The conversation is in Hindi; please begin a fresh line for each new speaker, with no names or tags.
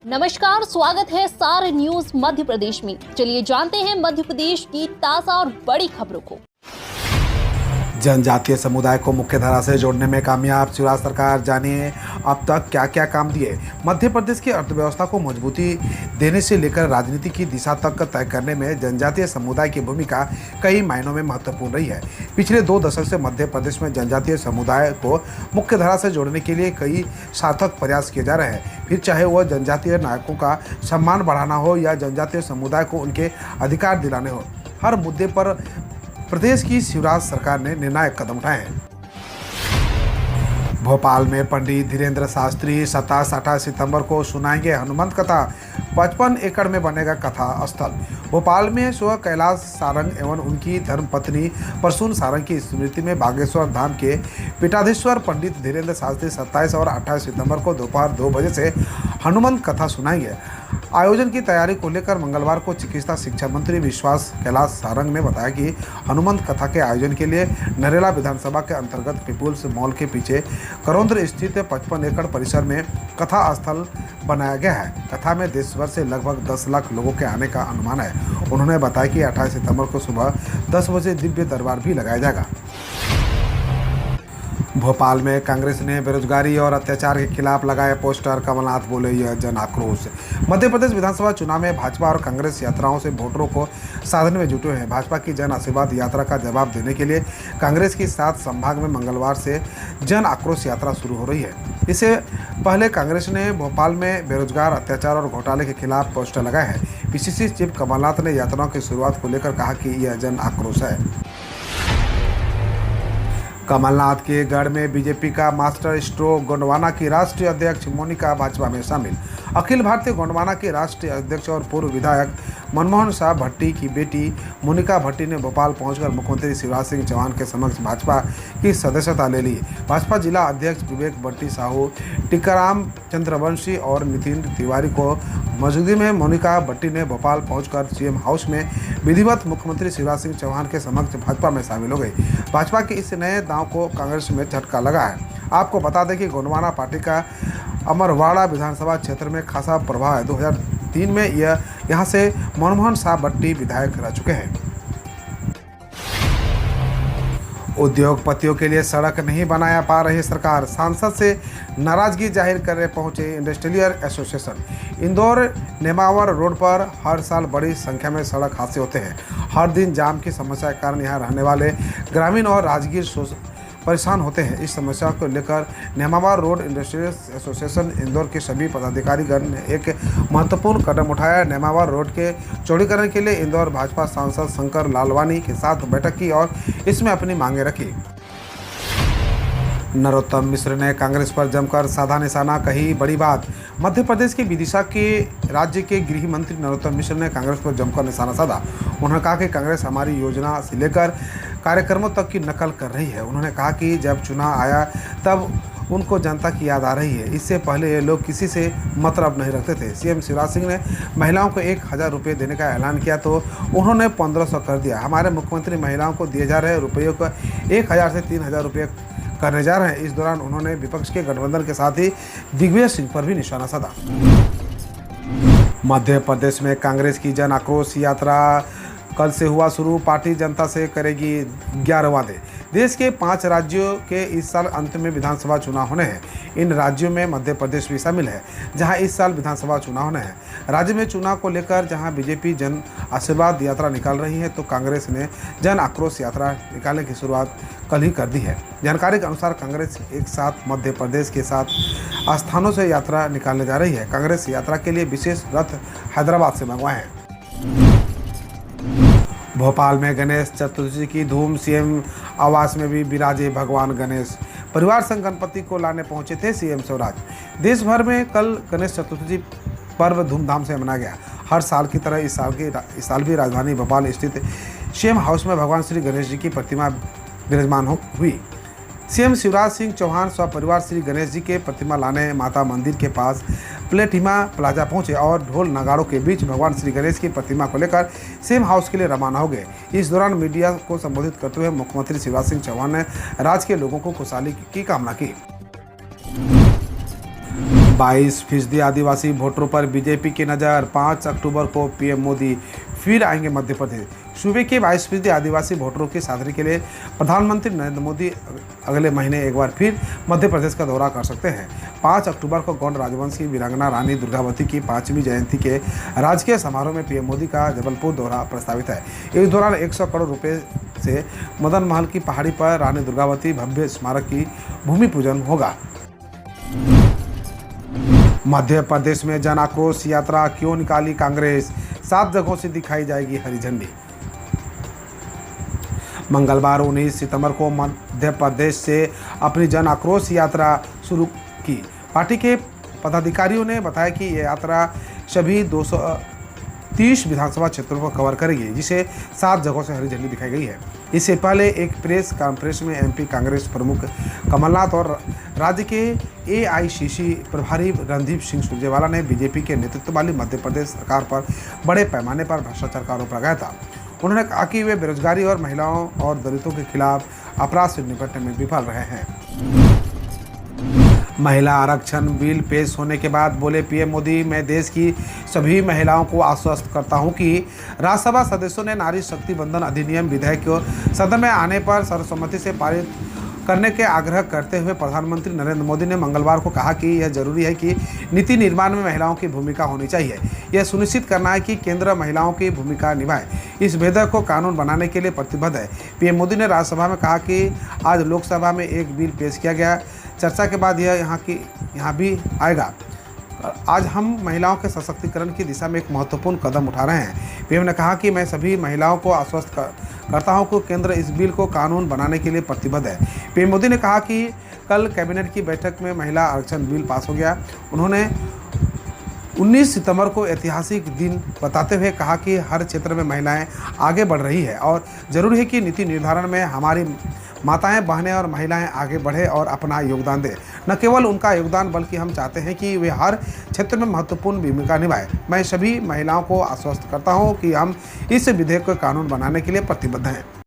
नमस्कार, स्वागत है सारे न्यूज मध्य प्रदेश में। चलिए जानते हैं मध्य प्रदेश की ताजा और बड़ी खबरों को।
जनजातीय समुदाय को मुख्यधारा से जोड़ने में कामयाब शिवराज सरकार, जानिए अब तक क्या क्या काम दिए। मध्य प्रदेश की अर्थव्यवस्था को मजबूती देने से लेकर राजनीति की दिशा तक तय करने में जनजातीय समुदाय की भूमिका कई मायनों में महत्वपूर्ण रही है। पिछले 2 दशक से मध्य प्रदेश में जनजातीय समुदाय को मुख्यधारा से जोड़ने के लिए कई सार्थक प्रयास किए जा रहे हैं। फिर चाहे वह जनजातीय नायकों का सम्मान बढ़ाना हो या जनजातीय समुदाय को उनके अधिकार दिलाने हो, हर मुद्दे पर प्रदेश की शिवराज सरकार ने निर्णायक कदम उठाए हैं। भोपाल में पंडित धीरेन्द्र शास्त्री 27-28 सितंबर को सुनाएंगे हनुमंत कथा। 55 एकड़ में बनेगा कथा स्थल। भोपाल में स्व कैलाश सारंग एवं उनकी धर्मपत्नी प्रसून सारंग की स्मृति में बागेश्वर धाम के पीठाधीश्वर पंडित धीरेन्द्र शास्त्री 27 और 28 सितंबर को दोपहर 2 बजे से हनुमंत कथा सुनाएंगे। आयोजन की तैयारी को लेकर मंगलवार को चिकित्सा शिक्षा मंत्री विश्वास कैलाश सारंग ने बताया कि हनुमंत कथा के आयोजन के लिए नरेला विधानसभा के अंतर्गत पीपुल्स मॉल के पीछे करौंद स्थित 55 एकड़ परिसर में कथा स्थल बनाया गया है। कथा में देश भर से लगभग 10 लाख लोगों के आने का अनुमान है। उन्होंने बताया कि 28 सितंबर को सुबह 10 बजे दिव्य दरबार भी लगाया जाएगा। भोपाल में कांग्रेस ने बेरोजगारी और अत्याचार के खिलाफ लगाए पोस्टर। कमलनाथ बोले यह जन आक्रोश। मध्य प्रदेश विधानसभा चुनाव में भाजपा और कांग्रेस यात्राओं से वोटरों को साधने में जुटे हैं। भाजपा की जन आशीर्वाद यात्रा का जवाब देने के लिए कांग्रेस की 7 संभाग में मंगलवार से जन आक्रोश यात्रा शुरू हो रही है। इससे पहले कांग्रेस ने भोपाल में बेरोजगार, अत्याचार और घोटाले के खिलाफ पोस्टर लगाए हैं। पीसीसी चीफ कमलनाथ ने यात्राओं की शुरुआत को लेकर कहा कि यह जन आक्रोश है। कमलनाथ के गढ़ में बीजेपी का मास्टर स्ट्रोक। गोंडवाना की राष्ट्रीय अध्यक्ष मोनिका भाजपा में शामिल। अखिल भारतीय गोंडवाना के राष्ट्रीय अध्यक्ष और पूर्व विधायक मनमोहन शाह भट्टी की बेटी मोनिका भट्टी ने भोपाल पहुंचकर मुख्यमंत्री शिवराज सिंह चौहान के समक्ष भाजपा की सदस्यता ले ली। भाजपा जिला अध्यक्ष विवेक भट्टी साहू, टीकाराम चंद्रवंशी और नितिन तिवारी को मौजूदगी में मोनिका भट्टी ने भोपाल पहुंचकर सीएम हाउस में विधिवत मुख्यमंत्री शिवराज सिंह चौहान के समक्ष भाजपा में शामिल हो गई। भाजपा के इस नए दांव को कांग्रेस में झटका लगा है। आपको बता दें कि गोंडवाना पार्टी का अमरवाड़ा विधानसभा क्षेत्र में खासा प्रभाव है। 2003 में यहाँ से मनमोहन शाह भट्टी विधायक रह चुके हैं। उद्योगपतियों के लिए सड़क नहीं बनाया पा रही सरकार। सांसद से नाराजगी जाहिर करने पहुंचे industrial association. Indore Nemawar road पर हर साल बड़ी संख्या में सड़क हादसे होते हैं। हर दिन जाम की समस्या के कारण यहाँ रहने वाले ग्रामीण और राजगीर परेशान होते हैं। इस समस्या को लेकर Nemawar road industrial association Indore के सभी पदाधिकारीगण ने एक महत्वपूर्ण कदम उठाया। नेमावर रोड के चौड़ीकरण के लिए इंदौर भाजपा सांसद शंकर लालवानी के साथ बैठक की और इसमें अपनी मांगे रखी। नरोत्तम मिश्र ने कांग्रेस पर जमकर साधा निशाना, कही बड़ी बात। मध्य प्रदेश के विदिशा के राज्य के गृह मंत्री नरोत्तम मिश्र ने कांग्रेस पर जमकर निशाना साधा। उन्होंने कहा कि कांग्रेस हमारी योजना से लेकर कार्यक्रमों तक की नकल कर रही है। उन्होंने कहा कि जब चुनाव आया तब उनको जनता की याद आ रही है। इससे पहले ये लोग किसी से मतलब नहीं रखते थे। सीएम शिवराज सिंह ने महिलाओं को 1000 रुपये देने का ऐलान किया तो उन्होंने 1500 कर दिया। हमारे मुख्यमंत्री महिलाओं को दिए जा रहे रुपयों को 1000 से 3000 रुपये करने जा रहे हैं। इस दौरान उन्होंने विपक्ष के गठबंधन के साथ ही दिग्विजय सिंह पर भी निशाना साधा। मध्य प्रदेश में कांग्रेस की जन आक्रोश यात्रा कल से हुआ शुरू। पार्टी जनता से करेगी 11 वादे। देश के 5 राज्यों के इस साल अंत में विधानसभा चुनाव होने हैं। इन राज्यों में मध्य प्रदेश भी शामिल है, जहां इस साल विधानसभा चुनाव होने हैं। राज्य में चुनाव को लेकर जहां बीजेपी जन आशीर्वाद यात्रा निकाल रही है तो कांग्रेस ने जन आक्रोश यात्रा निकालने की शुरुआत कल ही कर दी है। जानकारी के अनुसार कांग्रेस एक साथ मध्य प्रदेश के 7 स्थानों से यात्रा निकालने जा रही है। कांग्रेस यात्रा के लिए विशेष रथ हैदराबाद से मंगवाए हैं। भोपाल में गणेश चतुर्थी की धूम। सीएम आवास में भी विराजे भगवान गणेश। परिवार संग गणपति को लाने पहुंचे थे सीएम शिवराज। देश भर में कल गणेश चतुर्थी पर्व धूमधाम से मनाया गया। हर साल की तरह इस साल भी राजधानी भोपाल स्थित सीएम हाउस में भगवान श्री गणेश जी की प्रतिमा विराजमान हुई। सीएम शिवराज सिंह चौहान सपरिवार श्री गणेश जी के प्रतिमा लाने माता मंदिर के पास प्लेटिमा प्लाजा पहुंचे और ढोल नगाड़ों के बीच भगवान श्री गणेश की प्रतिमा को लेकर सीएम हाउस के लिए रवाना हो गए। इस दौरान मीडिया को संबोधित करते हुए मुख्यमंत्री शिवराज सिंह चौहान ने राज्य के लोगों को खुशहाली की कामना की। 22% आदिवासी वोटरों पर बीजेपी की नज़र। 5 अक्टूबर को पीएम मोदी फिर आएंगे मध्य प्रदेश। सूबे के 22% आदिवासी वोटरों की शादी के लिए प्रधानमंत्री नरेंद्र मोदी अगले महीने एक बार फिर मध्य प्रदेश का दौरा कर सकते हैं। 5 अक्टूबर को गौंड राजवंश की वीरांगना रानी दुर्गावती की 5वीं जयंती के राजकीय समारोह में पीएम मोदी का जबलपुर दौरा प्रस्तावित है। इस दौरान 100 करोड़ रुपए से मदन महल की पहाड़ी पर रानी दुर्गावती भव्य स्मारक की भूमि पूजन होगा। मध्य प्रदेश में जन आक्रोश यात्रा क्यों निकाली कांग्रेस? 7 जगहों से दिखाई जाएगी हरी झंडी। मंगलवार 19 सितंबर को मध्य प्रदेश से अपनी जन आक्रोश यात्रा शुरू की। पार्टी के पदाधिकारियों ने बताया कि यह यात्रा सभी 230 विधानसभा क्षेत्रों को कवर करेगी, जिसे 7 जगहों से हरी झंडी दिखाई गई है। इससे पहले एक प्रेस कॉन्फ्रेंस में एमपी कांग्रेस प्रमुख कमलनाथ और राज्य के एआईसीसी प्रभारी रणदीप सिंह सुरजेवाला ने बीजेपी के नेतृत्व वाली मध्य प्रदेश सरकार पर बड़े पैमाने पर भ्रष्टाचार का आरोप लगाया था। उन्होंने कहा कि वे बेरोजगारी और महिलाओं और दलितों के खिलाफ अपराध से निपटने में विफल रहे हैं। महिला आरक्षण बिल पेश होने के बाद बोले पीएम मोदी, मैं देश की सभी महिलाओं को आश्वस्त करता हूं कि राज्यसभा सदस्यों ने नारी शक्ति बंधन अधिनियम विधेयक को सदन में आने पर सर्वसम्मति से पारित करने के आग्रह करते हुए प्रधानमंत्री नरेंद्र मोदी ने मंगलवार को कहा कि यह जरूरी है कि नीति निर्माण में महिलाओं की भूमिका होनी चाहिए। यह सुनिश्चित करना है कि केंद्र महिलाओं की भूमिका निभाए। इस विधेयक को कानून बनाने के लिए प्रतिबद्ध है। पीएम मोदी ने राज्यसभा में कहा कि आज लोकसभा में एक बिल पेश किया गया, चर्चा के बाद यह यहाँ भी आएगा। आज हम महिलाओं के सशक्तिकरण की दिशा में एक महत्वपूर्ण कदम उठा रहे हैं। पीएम ने कहा कि मैं सभी महिलाओं को आश्वस्त करता हूं कि केंद्र इस बिल को कानून बनाने के लिए प्रतिबद्ध है। पीएम मोदी ने कहा कि कल कैबिनेट की बैठक में महिला आरक्षण बिल पास हो गया। उन्होंने 19 सितंबर को ऐतिहासिक दिन बताते हुए कहा कि हर क्षेत्र में महिलाएं आगे बढ़ रही है और ज़रूरी है कि नीति निर्धारण में हमारी माताएं, बहनें और महिलाएं आगे बढ़े और अपना योगदान दें। न केवल उनका योगदान बल्कि हम चाहते हैं कि वे हर क्षेत्र में महत्वपूर्ण भूमिका निभाएं। मैं सभी महिलाओं को आश्वस्त करता हूं कि हम इस विधेयक को कानून बनाने के लिए प्रतिबद्ध हैं।